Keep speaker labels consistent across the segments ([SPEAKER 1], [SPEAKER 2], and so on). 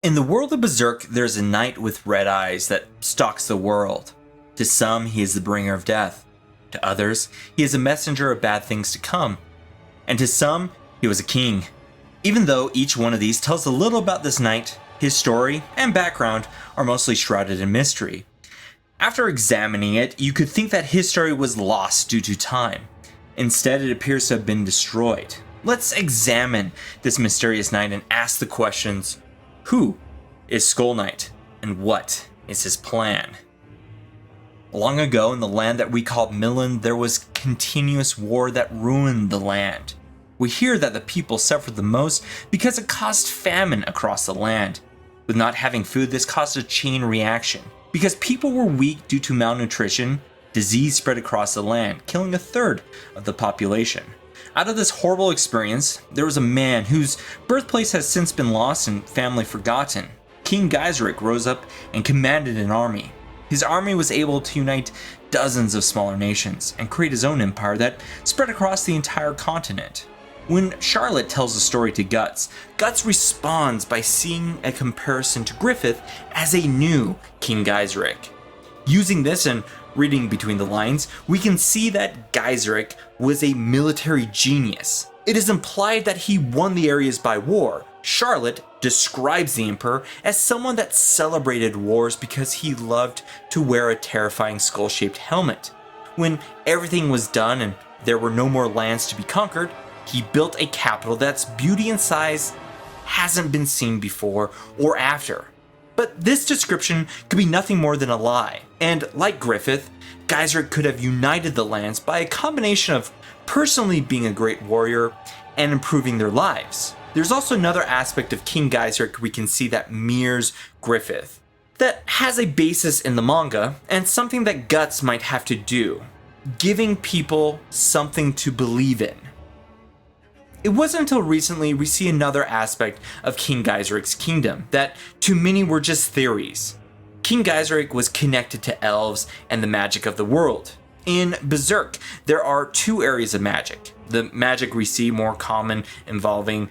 [SPEAKER 1] In the world of Berserk, there's a knight with red eyes that stalks the world. To some, he is the bringer of death. To others, he is a messenger of bad things to come. And to some, he was a king. Even though each one of these tells a little about this knight, his story and background are mostly shrouded in mystery. After examining it, you could think that his story was lost due to time. Instead, it appears to have been destroyed. Let's examine this mysterious knight and ask the questions: who is Skull Knight, and what is his plan? Long ago, in the land that we call Milan, there was continuous war that ruined the land. We hear that the people suffered the most because it caused famine across the land. With not having food, this caused a chain reaction. Because people were weak due to malnutrition, disease spread across the land, killing a third of the population. Out of this horrible experience, there was a man whose birthplace has since been lost and family forgotten. King Geeserik rose up and commanded an army. His army was able to unite dozens of smaller nations and create his own empire that spread across the entire continent. When Charlotte tells the story to Guts, Guts responds by seeing a comparison to Griffith as a new King Geeserik. Using this and reading between the lines, we can see that Geeserik was a military genius. It is implied that he won the areas by war. Charlotte describes the emperor as someone that celebrated wars because he loved to wear a terrifying skull-shaped helmet. When everything was done and there were no more lands to be conquered, he built a capital that's beauty and size hasn't been seen before or after. But this description could be nothing more than a lie, and like Griffith, Geeserik could have united the lands by a combination of personally being a great warrior and improving their lives. There's also another aspect of King Geeserik we can see that mirrors Griffith, that has a basis in the manga, and something that Guts might have to do: giving people something to believe in. It wasn't until recently we see another aspect of King Geeserik's kingdom that to many were just theories. King Geeserik was connected to elves and the magic of the world. In Berserk, there are two areas of magic. The magic we see more common involving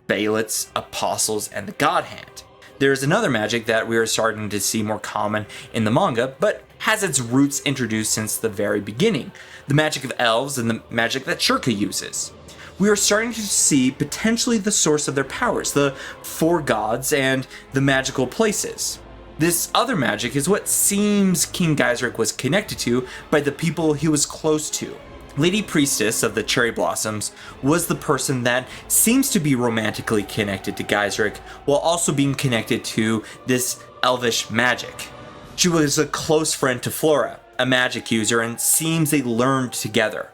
[SPEAKER 1] Baelits, apostles, and the God Hand. There's another magic that we are starting to see more common in the manga, but has its roots introduced since the very beginning: the magic of elves and the magic that Shirka uses. We are starting to see potentially the source of their powers, the four gods and the magical places. This other magic is what seems King Geeserik was connected to by the people he was close to. Lady Priestess of the Cherry Blossoms was the person that seems to be romantically connected to Geeserik, while also being connected to this elvish magic. She was a close friend to Flora, a magic user, and seems they learned together.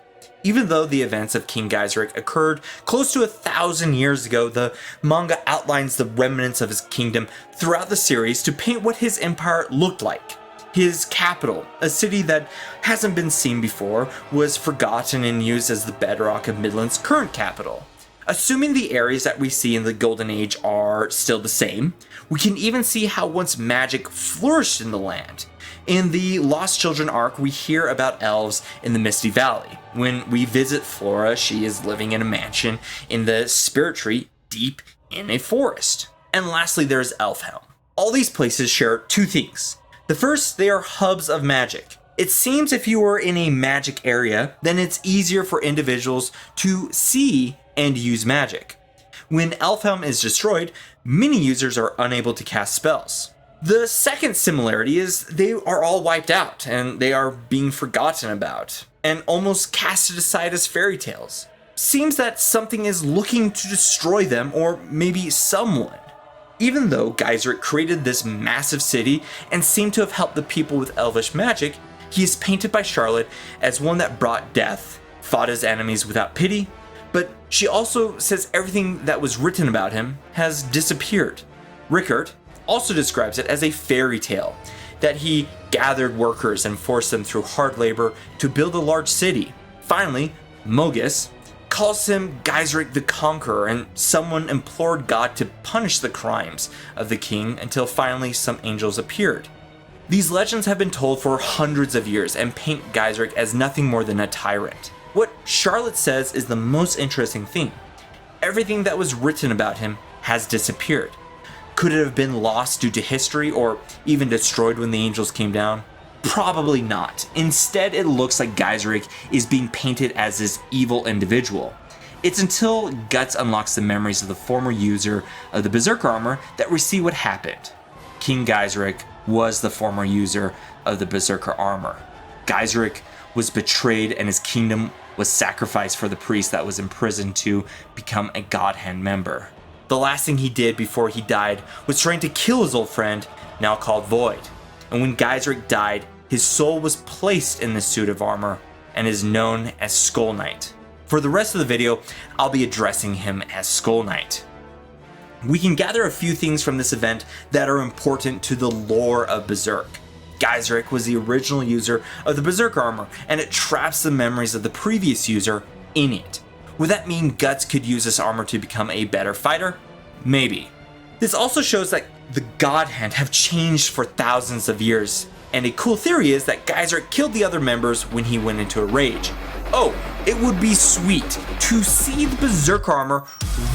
[SPEAKER 1] Even though the events of King Geeserik occurred close to 1,000 years ago, the manga outlines the remnants of his kingdom throughout the series to paint what his empire looked like. His capital, a city that hasn't been seen before, was forgotten and used as the bedrock of Midland's current capital. Assuming the areas that we see in the Golden Age are still the same, we can even see how once magic flourished in the land. In the Lost Children arc, we hear about elves in the Misty Valley. When we visit Flora, she is living in a mansion in the Spirit Tree deep in a forest. And lastly, there's Elfhelm. All these places share two things. The first, they are hubs of magic. It seems if you were in a magic area, then it's easier for individuals to see and use magic. When Elfhelm is destroyed, many users are unable to cast spells. The second similarity is they are all wiped out, and they are being forgotten about, and almost casted aside as fairy tales. Seems that something is looking to destroy them, or maybe someone. Even though Geeserik created this massive city and seemed to have helped the people with elvish magic, he is painted by Charlotte as one that brought death, fought his enemies without pity, but she also says everything that was written about him has disappeared. Rickert also describes it as a fairy tale, that he gathered workers and forced them through hard labor to build a large city. Finally, Mogus calls him Geeserik the Conqueror, and someone implored God to punish the crimes of the king until finally some angels appeared. These legends have been told for hundreds of years and paint Geeserik as nothing more than a tyrant. What Charlotte says is the most interesting thing. Everything that was written about him has disappeared. Could it have been lost due to history or even destroyed when the angels came down? Probably not. Instead, it looks like Geeserik is being painted as this evil individual. It's until Guts unlocks the memories of the former user of the Berserk armor that we see what happened. King Geeserik was the former user of the Berserker armor. Geeserik was betrayed and his kingdom was sacrificed for the priest that was imprisoned to become a God Hand member. The last thing he did before he died was trying to kill his old friend, now called Void. And when Geeserik died, his soul was placed in this suit of armor and is known as Skull Knight. For the rest of the video, I'll be addressing him as Skull Knight. We can gather a few things from this event that are important to the lore of Berserk. Geeserik was the original user of the Berserk armor, and it traps the memories of the previous user in it. Would that mean Guts could use this armor to become a better fighter? Maybe. This also shows that the God Hand have changed for thousands of years, and a cool theory is that Geeserik killed the other members when he went into a rage. Oh, it would be sweet to see the Berserk armor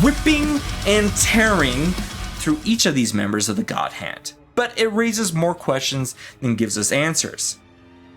[SPEAKER 1] ripping and tearing through each of these members of the God Hand. But it raises more questions than gives us answers.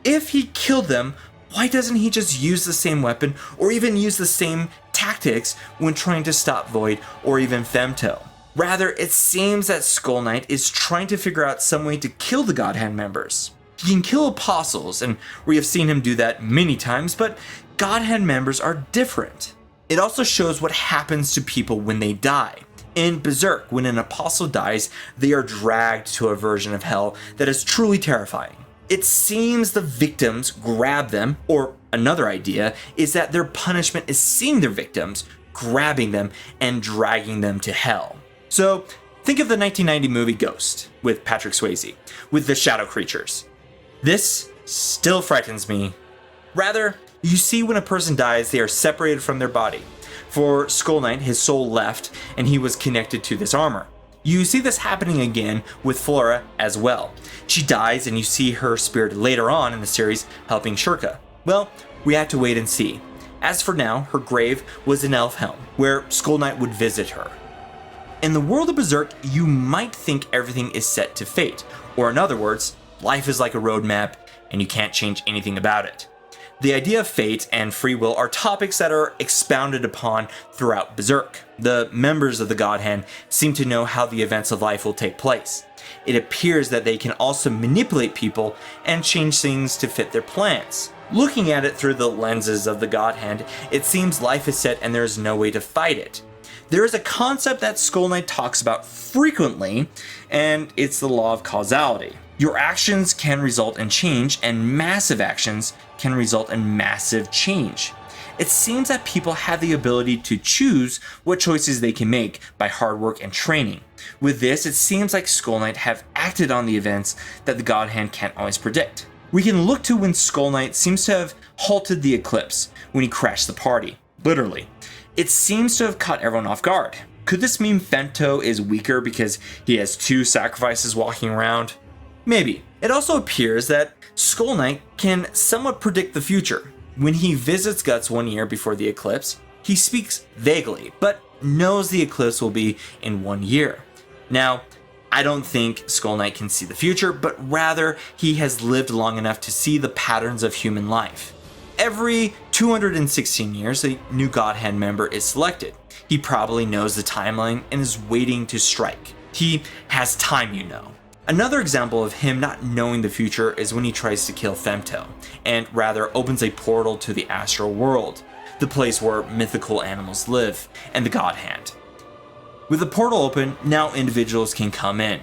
[SPEAKER 1] If he killed them, why doesn't he just use the same weapon or even use the same tactics when trying to stop Void or even Femto? Rather, it seems that Skull Knight is trying to figure out some way to kill the God Hand members. He can kill apostles, and we have seen him do that many times, but God Hand members are different. It also shows what happens to people when they die. In Berserk, when an apostle dies, they are dragged to a version of hell that is truly terrifying. It seems the victims grab them, or another idea is that their punishment is seeing their victims, grabbing them, and dragging them to hell. So, think of the 1990 movie Ghost, with Patrick Swayze, with the shadow creatures. This still frightens me. Rather, you see when a person dies, they are separated from their body. For Skull Knight, his soul left, and he was connected to this armor. You see this happening again with Flora as well. She dies, and you see her spirit later on in the series helping Shurka. Well, we have to wait and see. As for now, her grave was in Elfhelm, where Skull Knight would visit her. In the world of Berserk, you might think everything is set to fate, or in other words, life is like a roadmap, and you can't change anything about it. The idea of fate and free will are topics that are expounded upon throughout Berserk. The members of the God Hand seem to know how the events of life will take place. It appears that they can also manipulate people and change things to fit their plans. Looking at it through the lenses of the God Hand, it seems life is set and there is no way to fight it. There is a concept that Skull Knight talks about frequently, and it's the law of causality. Your actions can result in change, and massive actions can result in massive change. It seems that people have the ability to choose what choices they can make by hard work and training. With this, it seems like Skull Knight have acted on the events that the God Hand can't always predict. We can look to when Skull Knight seems to have halted the eclipse when he crashed the party, literally. It seems to have caught everyone off guard. Could this mean Femto is weaker because he has two sacrifices walking around? Maybe. It also appears that Skull Knight can somewhat predict the future. When he visits Guts 1 year before the eclipse, he speaks vaguely, but knows the eclipse will be in 1 year. Now, I don't think Skull Knight can see the future, but rather he has lived long enough to see the patterns of human life. Every 216 years, a new God Hand member is selected. He probably knows the timeline and is waiting to strike. He has time, you know. Another example of him not knowing the future is when he tries to kill Femto, and rather opens a portal to the astral world, the place where mythical animals live, and the God Hand. With the portal open, now individuals can come in.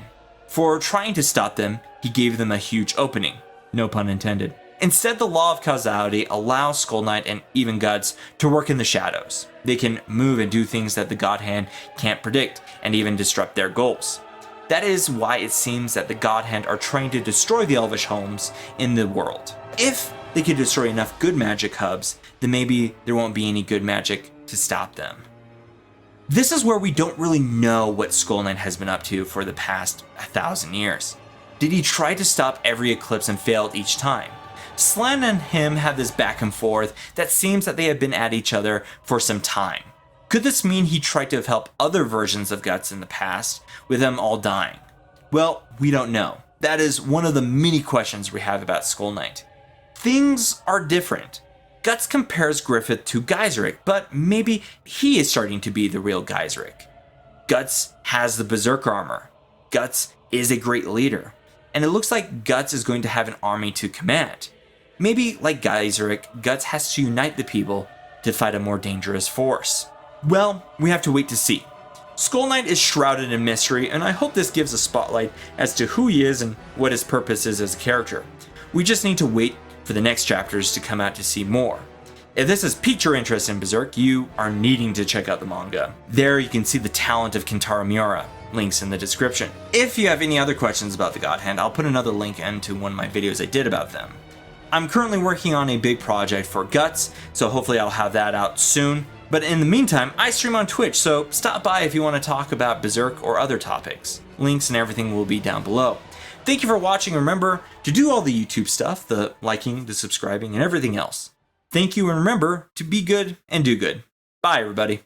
[SPEAKER 1] For trying to stop them, he gave them a huge opening, no pun intended. Instead, the law of causality allows Skull Knight and even Guts to work in the shadows. They can move and do things that the God Hand can't predict, and even disrupt their goals. That is why it seems that the God Hand are trying to destroy the Elvish homes in the world. If they could destroy enough good magic hubs, then maybe there won't be any good magic to stop them. This is where we don't really know what Skull Knight has been up to for the past 1,000 years. Did he try to stop every eclipse and failed each time? Slan and him have this back and forth that seems that they have been at each other for some time. Could this mean he tried to help other versions of Guts in the past, with them all dying? Well, we don't know. That is one of the many questions we have about Skull Knight. Things are different. Guts compares Griffith to Geiseric, but maybe he is starting to be the real Geiseric. Guts has the Berserk armor. Guts is a great leader. And it looks like Guts is going to have an army to command. Maybe, like Geiseric, Guts has to unite the people to fight a more dangerous force. Well, we have to wait to see. Skull Knight is shrouded in mystery, and I hope this gives a spotlight as to who he is and what his purpose is as a character. We just need to wait for the next chapters to come out to see more. If this has piqued your interest in Berserk, you are needing to check out the manga. There you can see the talent of Kentaro Miura. Links in the description. If you have any other questions about the God Hand, I'll put another link into one of my videos I did about them. I'm currently working on a big project for Guts, so hopefully I'll have that out soon. But in the meantime, I stream on Twitch, so stop by if you want to talk about Berserk or other topics. Links and everything will be down below. Thank you for watching. Remember to do all the YouTube stuff, the liking, the subscribing, and everything else. Thank you, and remember to be good and do good. Bye, everybody.